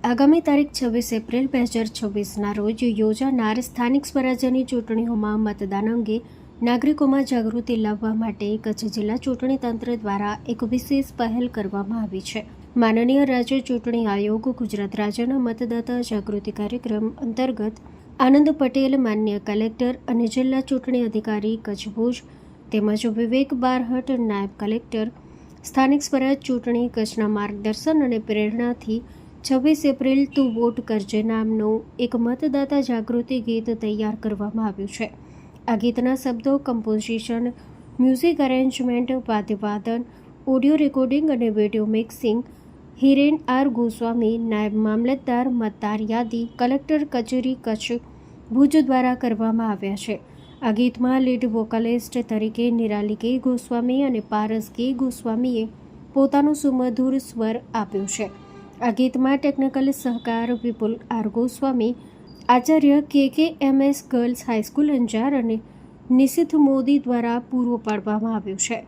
આગામી તારીખ 26 એપ્રિલ 2026ના રોજ યોજાનાર સ્થાનિક સ્વરાજ્યની ચૂંટણીઓમાં મતદાન અંગે નાગરિકોમાં જાગૃતિ લાવવા માટે કચ્છ જિલ્લા ચૂંટણી તંત્ર દ્વારા એક વિશેષ પહેલ કરવામાં આવી છે. માનનીય રાજ્ય ચૂંટણી આયોગ ગુજરાત રાજ્યના મતદાતા જાગૃતિ કાર્યક્રમ અંતર્ગત આનંદ પટેલ, માન્ય કલેક્ટર અને જિલ્લા ચૂંટણી અધિકારી કચ્છ ભુજ તેમજ વિવેક બારહટ, નાયબ કલેક્ટર, સ્થાનિક સ્વરાજ ચૂંટણી કચ્છના માર્ગદર્શન અને પ્રેરણાથી 26 એપ્રિલ તું વોટ કરજે નામનું એક મતદાતા જાગૃતિ ગીત તૈયાર કરવામાં આવ્યું છે. આ ગીતના શબ્દો, કમ્પોઝિશન, મ્યુઝિક અરેન્જમેન્ટ, વાદ્યવાદન, ઓડિયો રેકોર્ડિંગ અને video mixing Hiren R Goswami, નાયબ મામલતદાર, મતદાર યાદી, કલેક્ટર કચેરી કચ્છ ભુજ દ્વારા કરવામાં આવ્યા છે. આ ગીતમાં લીડ વોકલિસ્ટ તરીકે નિરાલી કે ગોસ્વામી અને પારસ કે ગોસ્વામીએ પોતાનો સુમધુર સ્વર આપ્યો છે. આ ગીતમાં ટેકનિકલ સહકાર વિપુલ R Goswami, Acharya KKMS girls high school Anjar અને નિશિથ મોદી દ્વારા પૂરો પાડવામાં આવ્યો છે.